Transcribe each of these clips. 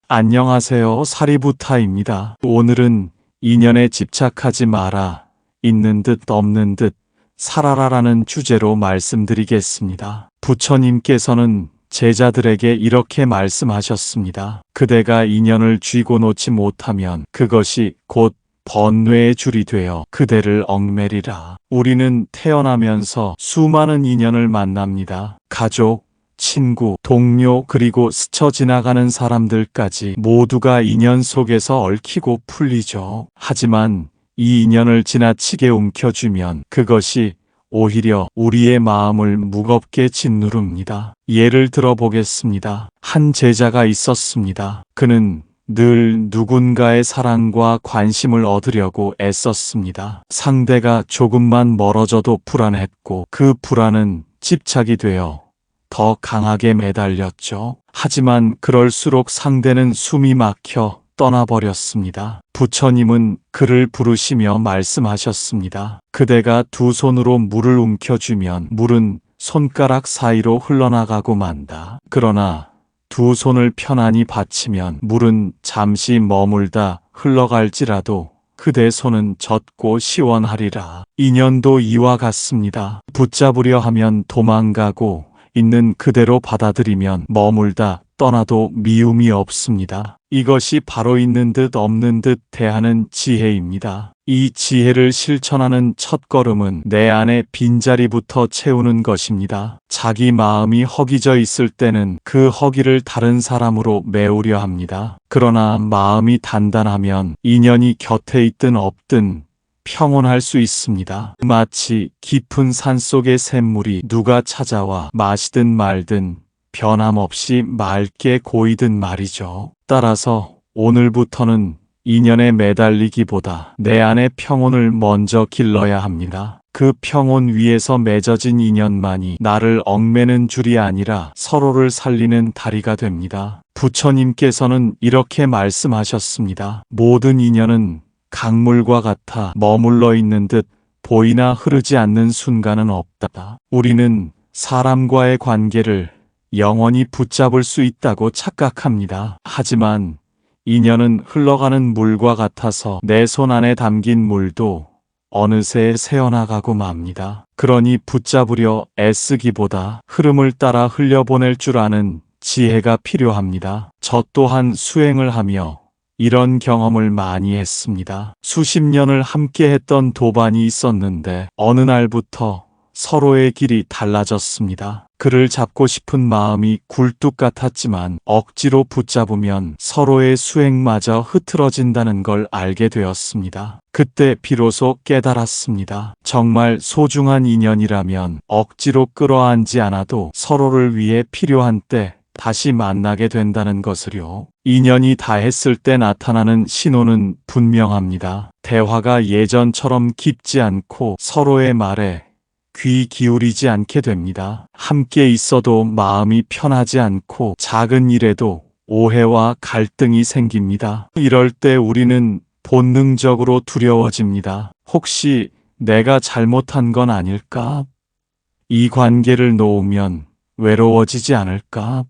안녕하세요. 사리부타입니다. 오늘은 인연에 집착하지 마라. 있는 듯 없는 듯 살아라라는 주제로 말씀드리겠습니다. 부처님께서는 제자들에게 이렇게 말씀하셨습니다. 그대가 인연을 쥐고 놓지 못하면 그것이 곧 번뇌의 줄이 되어 그대를 얽매리라. 우리는 태어나면서 수많은 인연을 만납니다. 가족, 친구, 동료, 그리고 스쳐 지나가는 사람들까지 모두가 인연 속에서 얽히고 풀리죠. 하지만 이 인연을 지나치게 움켜쥐면 그것이 오히려 우리의 마음을 무겁게 짓누릅니다. 예를 들어 보겠습니다. 한 제자가 있었습니다. 그는 늘 누군가의 사랑과 관심을 얻으려고 애썼습니다. 상대가 조금만 멀어져도 불안했고 그 불안은 집착이 되어 더 강하게 매달렸죠. 하지만 그럴수록 상대는 숨이 막혀 떠나버렸습니다. 부처님은 그를 부르시며 말씀하셨습니다. 그대가 두 손으로 물을 움켜쥐면 물은 손가락 사이로 흘러나가고 만다. 그러나 두 손을 편안히 받치면 물은 잠시 머물다 흘러갈지라도 그대 손은 젖고 시원하리라. 인연도 이와 같습니다. 붙잡으려 하면 도망가고 있는 그대로 받아들이면 머물다 떠나도 미움이 없습니다. 이것이 바로 있는 듯 없는 듯 대하는 지혜입니다. 이 지혜를 실천하는 첫걸음은 내 안의 빈자리부터 채우는 것입니다. 자기 마음이 허기져 있을 때는 그 허기를 다른 사람으로 메우려 합니다. 그러나 마음이 단단하면 인연이 곁에 있든 없든 평온할 수 있습니다. 마치 깊은 산속의 샘물이 누가 찾아와 마시든 말든 변함없이 맑게 고이든 말이죠. 따라서 오늘부터는 인연에 매달리기보다 내 안의 평온을 먼저 길러야 합니다. 그 평온 위에서 맺어진 인연만이 나를 얽매는 줄이 아니라 서로를 살리는 다리가 됩니다. 부처님께서는 이렇게 말씀하셨습니다. 모든 인연은 강물과 같아 머물러 있는 듯 보이나 흐르지 않는 순간은 없다. 우리는 사람과의 관계를 영원히 붙잡을 수 있다고 착각합니다. 하지만 인연은 흘러가는 물과 같아서 내 손 안에 담긴 물도 어느새 새어나가고 맙니다. 그러니 붙잡으려 애쓰기보다 흐름을 따라 흘려보낼 줄 아는 지혜가 필요합니다. 저 또한 수행을 하며 이런 경험을 많이 했습니다. 수십 년을 함께 했던 도반이 있었는데 어느 날부터 서로의 길이 달라졌습니다. 그를 잡고 싶은 마음이 굴뚝 같았지만 억지로 붙잡으면 서로의 수행마저 흐트러진다는 걸 알게 되었습니다. 그때 비로소 깨달았습니다. 정말 소중한 인연이라면 억지로 끌어안지 않아도 서로를 위해 필요한 때 다시 만나게 된다는 것을요. 인연이 다했을 때 나타나는 신호는 분명합니다. 대화가 예전처럼 깊지 않고 서로의 말에 귀 기울이지 않게 됩니다. 함께 있어도 마음이 편하지 않고 작은 일에도 오해와 갈등이 생깁니다. 이럴 때 우리는 본능적으로 두려워집니다. 혹시 내가 잘못한 건 아닐까? 이 관계를 놓으면 외로워지지 않을까?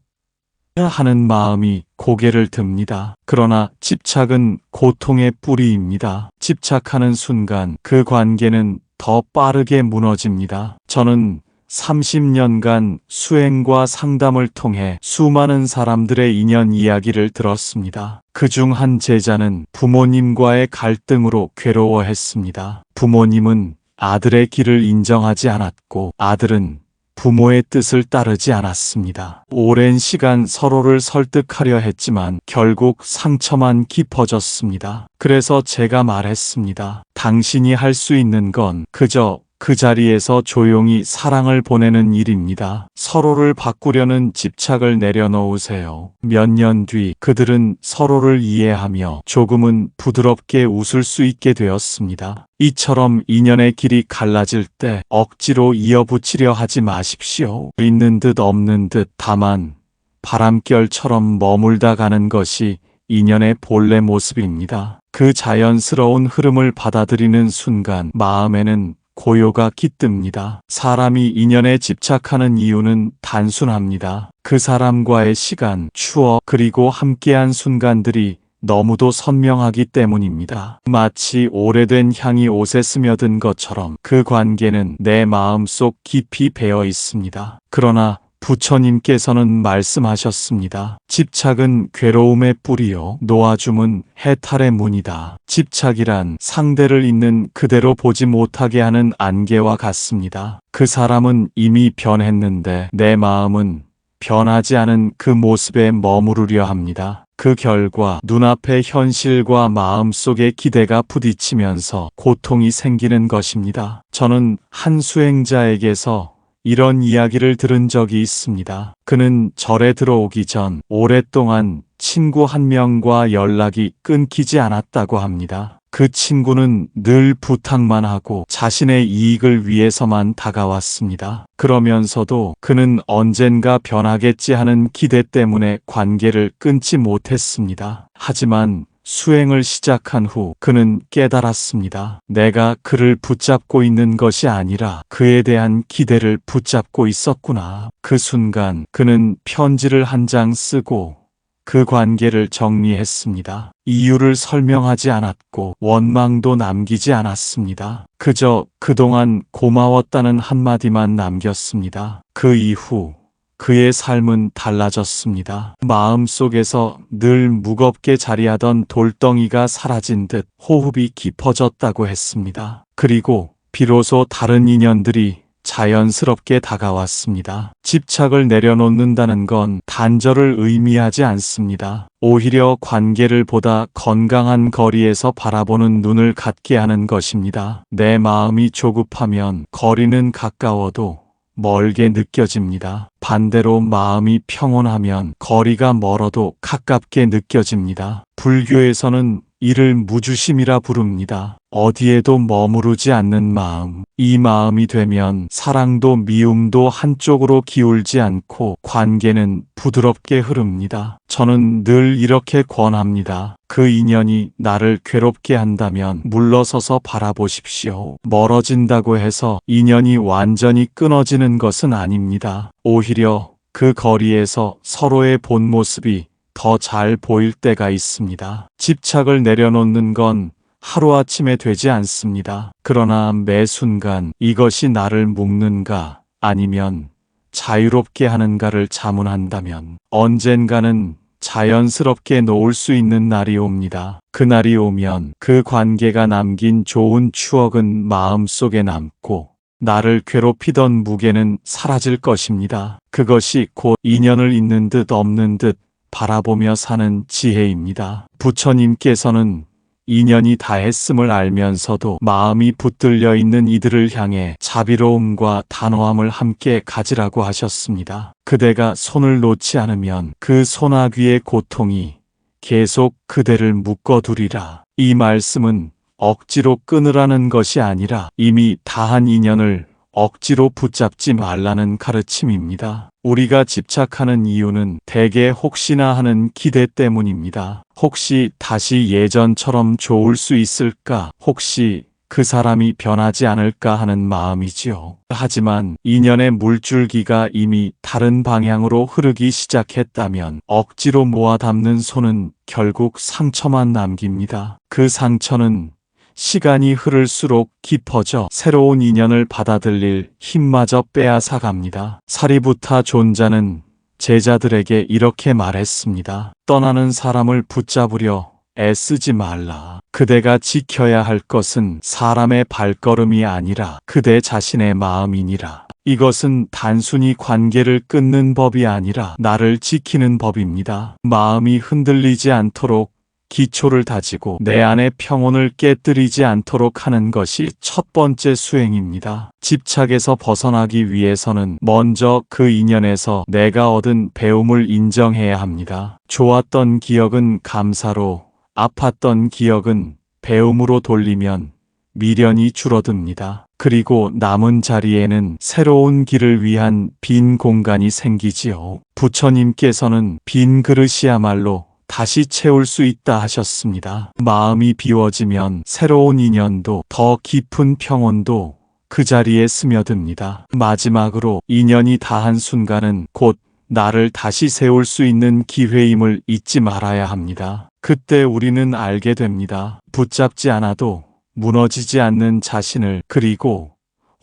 하는 마음이 고개를 듭니다. 그러나 집착은 고통의 뿌리입니다. 집착하는 순간 그 관계는 더 빠르게 무너집니다. 저는 30년간 수행과 상담을 통해 수많은 사람들의 인연 이야기를 들었습니다. 그중 한 제자는 부모님과의 갈등으로 괴로워했습니다. 부모님은 아들의 길을 인정하지 않았고 아들은 부모의 뜻을 따르지 않았습니다. 오랜 시간 서로를 설득하려 했지만 결국 상처만 깊어졌습니다. 그래서 제가 말했습니다. 당신이 할 수 있는 건 그저 그 자리에서 조용히 사랑을 보내는 일입니다. 서로를 바꾸려는 집착을 내려놓으세요. 몇 년 뒤 그들은 서로를 이해하며 조금은 부드럽게 웃을 수 있게 되었습니다. 이처럼 인연의 길이 갈라질 때 억지로 이어붙이려 하지 마십시오. 있는 듯 없는 듯 다만 바람결처럼 머물다 가는 것이 인연의 본래 모습입니다. 그 자연스러운 흐름을 받아들이는 순간 마음에는 고요가 깃듭니다. 사람이 인연에 집착하는 이유는 단순합니다. 그 사람과의 시간, 추억, 그리고 함께한 순간들이 너무도 선명하기 때문입니다. 마치 오래된 향이 옷에 스며든 것처럼 그 관계는 내 마음속 깊이 배어 있습니다. 그러나 부처님께서는 말씀하셨습니다. 집착은 괴로움의 뿌리요, 놓아줌은 해탈의 문이다. 집착이란 상대를 있는 그대로 보지 못하게 하는 안개와 같습니다. 그 사람은 이미 변했는데 내 마음은 변하지 않은 그 모습에 머무르려 합니다. 그 결과 눈앞의 현실과 마음속의 기대가 부딪히면서 고통이 생기는 것입니다. 저는 한 수행자에게서 이런 이야기를 들은 적이 있습니다. 그는 절에 들어오기 전 오랫동안 친구 한 명과 연락이 끊기지 않았다고 합니다. 그 친구는 늘 부탁만 하고 자신의 이익을 위해서만 다가왔습니다. 그러면서도 그는 언젠가 변하겠지 하는 기대 때문에 관계를 끊지 못했습니다. 하지만 수행을 시작한 후 그는 깨달았습니다. 내가 그를 붙잡고 있는 것이 아니라 그에 대한 기대를 붙잡고 있었구나. 그 순간 그는 편지를 한 장 쓰고 그 관계를 정리했습니다. 이유를 설명하지 않았고 원망도 남기지 않았습니다. 그저 그동안 고마웠다는 한마디만 남겼습니다. 그 이후 그의 삶은 달라졌습니다. 마음속에서 늘 무겁게 자리하던 돌덩이가 사라진 듯 호흡이 깊어졌다고 했습니다. 그리고 비로소 다른 인연들이 자연스럽게 다가왔습니다. 집착을 내려놓는다는 건 단절을 의미하지 않습니다. 오히려 관계를 보다 건강한 거리에서 바라보는 눈을 갖게 하는 것입니다. 내 마음이 조급하면 거리는 가까워도 멀게 느껴집니다. 반대로 마음이 평온하면 거리가 멀어도 가깝게 느껴집니다. 불교에서는 이를 무주심이라 부릅니다. 어디에도 머무르지 않는 마음. 이 마음이 되면 사랑도 미움도 한쪽으로 기울지 않고 관계는 부드럽게 흐릅니다. 저는 늘 이렇게 권합니다. 그 인연이 나를 괴롭게 한다면 물러서서 바라보십시오. 멀어진다고 해서 인연이 완전히 끊어지는 것은 아닙니다. 오히려 그 거리에서 서로의 본 모습이 더 잘 보일 때가 있습니다. 집착을 내려놓는 건 하루아침에 되지 않습니다. 그러나 매 순간 이것이 나를 묶는가 아니면 자유롭게 하는가를 자문한다면 언젠가는 자연스럽게 놓을 수 있는 날이 옵니다. 그날이 오면 그 관계가 남긴 좋은 추억은 마음속에 남고 나를 괴롭히던 무게는 사라질 것입니다. 그것이 곧 인연을 있는 듯 없는 듯 바라보며 사는 지혜입니다. 부처님께서는 인연이 다했음을 알면서도 마음이 붙들려 있는 이들을 향해 자비로움과 단호함을 함께 가지라고 하셨습니다. 그대가 손을 놓지 않으면 그 소나귀의 고통이 계속 그대를 묶어두리라. 이 말씀은 억지로 끊으라는 것이 아니라 이미 다한 인연을 억지로 붙잡지 말라는 가르침입니다. 우리가 집착하는 이유는 대개 혹시나 하는 기대 때문입니다. 혹시 다시 예전처럼 좋을 수 있을까? 혹시 그 사람이 변하지 않을까 하는 마음이지요. 하지만 인연의 물줄기가 이미 다른 방향으로 흐르기 시작했다면 억지로 모아 담는 손은 결국 상처만 남깁니다. 그 상처는 시간이 흐를수록 깊어져 새로운 인연을 받아들일 힘마저 빼앗아갑니다. 사리부타 존자는 제자들에게 이렇게 말했습니다. 떠나는 사람을 붙잡으려 애쓰지 말라. 그대가 지켜야 할 것은 사람의 발걸음이 아니라 그대 자신의 마음이니라. 이것은 단순히 관계를 끊는 법이 아니라 나를 지키는 법입니다. 마음이 흔들리지 않도록 기초를 다지고 내 안의 평온을 깨뜨리지 않도록 하는 것이 첫 번째 수행입니다. 집착에서 벗어나기 위해서는 먼저 그 인연에서 내가 얻은 배움을 인정해야 합니다. 좋았던 기억은 감사로, 아팠던 기억은 배움으로 돌리면 미련이 줄어듭니다. 그리고 남은 자리에는 새로운 길을 위한 빈 공간이 생기지요. 부처님께서는 빈 그릇이야말로 다시 채울 수 있다 하셨습니다. 마음이 비워지면 새로운 인연도 더 깊은 평온도 그 자리에 스며듭니다. 마지막으로 인연이 다한 순간은 곧 나를 다시 세울 수 있는 기회임을 잊지 말아야 합니다. 그때 우리는 알게 됩니다. 붙잡지 않아도 무너지지 않는 자신을, 그리고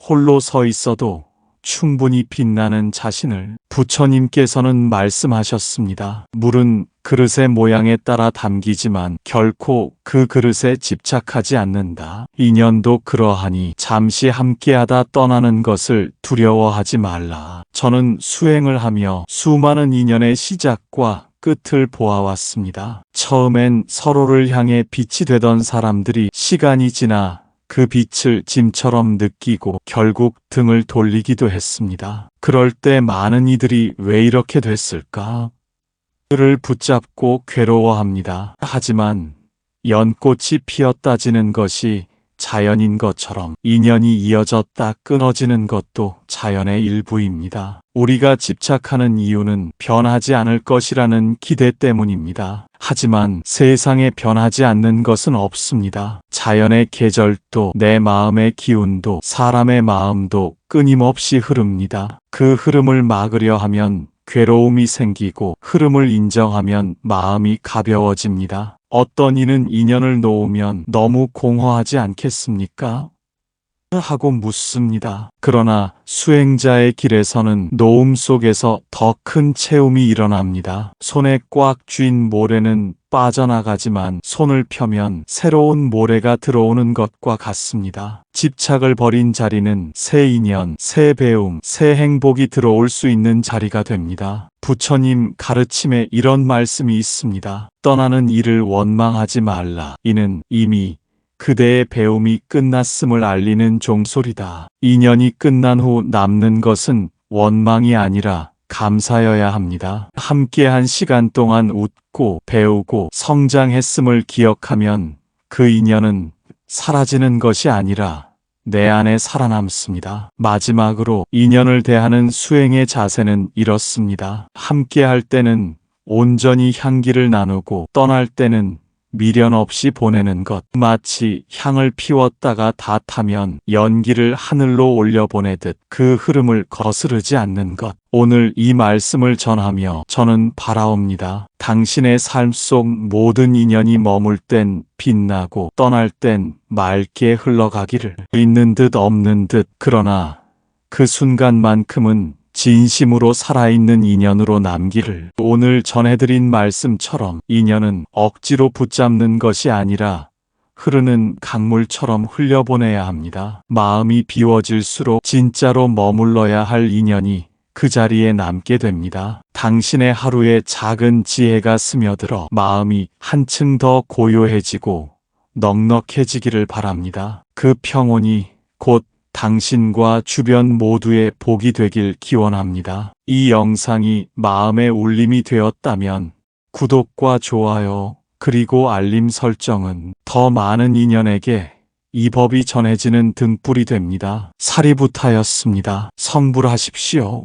홀로 서 있어도 충분히 빛나는 자신을. 부처님께서는 말씀하셨습니다. 물은 그릇의 모양에 따라 담기지만 결코 그 그릇에 집착하지 않는다. 인연도 그러하니 잠시 함께하다 떠나는 것을 두려워하지 말라. 저는 수행을 하며 수많은 인연의 시작과 끝을 보아왔습니다. 처음엔 서로를 향해 빛이 되던 사람들이 시간이 지나 그 빛을 짐처럼 느끼고 결국 등을 돌리기도 했습니다. 그럴 때 많은 이들이 왜 이렇게 됐을까? 그를 붙잡고 괴로워합니다. 하지만 연꽃이 피었다지는 것이 자연인 것처럼 인연이 이어졌다 끊어지는 것도 자연의 일부입니다. 우리가 집착하는 이유는 변하지 않을 것이라는 기대 때문입니다. 하지만 세상에 변하지 않는 것은 없습니다. 자연의 계절도 내 마음의 기운도 사람의 마음도 끊임없이 흐릅니다. 그 흐름을 막으려 하면 괴로움이 생기고 흐름을 인정하면 마음이 가벼워집니다. 어떤 이는 인연을 놓으면 너무 공허하지 않겠습니까? 하고 묻습니다. 그러나 수행자의 길에서는 놓음 속에서 더 큰 체움이 일어납니다. 손에 꽉 쥔 모래는 빠져나가지만 손을 펴면 새로운 모래가 들어오는 것과 같습니다. 집착을 버린 자리는 새 인연, 새 배움, 새 행복이 들어올 수 있는 자리가 됩니다. 부처님 가르침에 이런 말씀이 있습니다. 떠나는 이를 원망하지 말라. 이는 이미 그대의 배움이 끝났음을 알리는 종소리다. 인연이 끝난 후 남는 것은 원망이 아니라 감사여야 합니다. 함께한 시간 동안 웃고 배우고 성장했음을 기억하면 그 인연은 사라지는 것이 아니라 내 안에 살아남습니다. 마지막으로 인연을 대하는 수행의 자세는 이렇습니다. 함께할 때는 온전히 향기를 나누고 떠날 때는 미련 없이 보내는 것. 마치 향을 피웠다가 다 타면 연기를 하늘로 올려보내듯 그 흐름을 거스르지 않는 것. 오늘 이 말씀을 전하며 저는 바라옵니다. 당신의 삶 속 모든 인연이 머물 땐 빛나고 떠날 땐 맑게 흘러가기를. 있는 듯 없는 듯. 그러나 그 순간만큼은 진심으로 살아있는 인연으로 남기를. 오늘 전해드린 말씀처럼 인연은 억지로 붙잡는 것이 아니라 흐르는 강물처럼 흘려보내야 합니다. 마음이 비워질수록 진짜로 머물러야 할 인연이 그 자리에 남게 됩니다. 당신의 하루에 작은 지혜가 스며들어 마음이 한층 더 고요해지고 넉넉해지기를 바랍니다. 그 평온이 곧 당신과 주변 모두의 복이 되길 기원합니다. 이 영상이 마음의 울림이 되었다면 구독과 좋아요 그리고 알림 설정은 더 많은 인연에게 이 법이 전해지는 등불이 됩니다. 사리부타였습니다. 성불하십시오.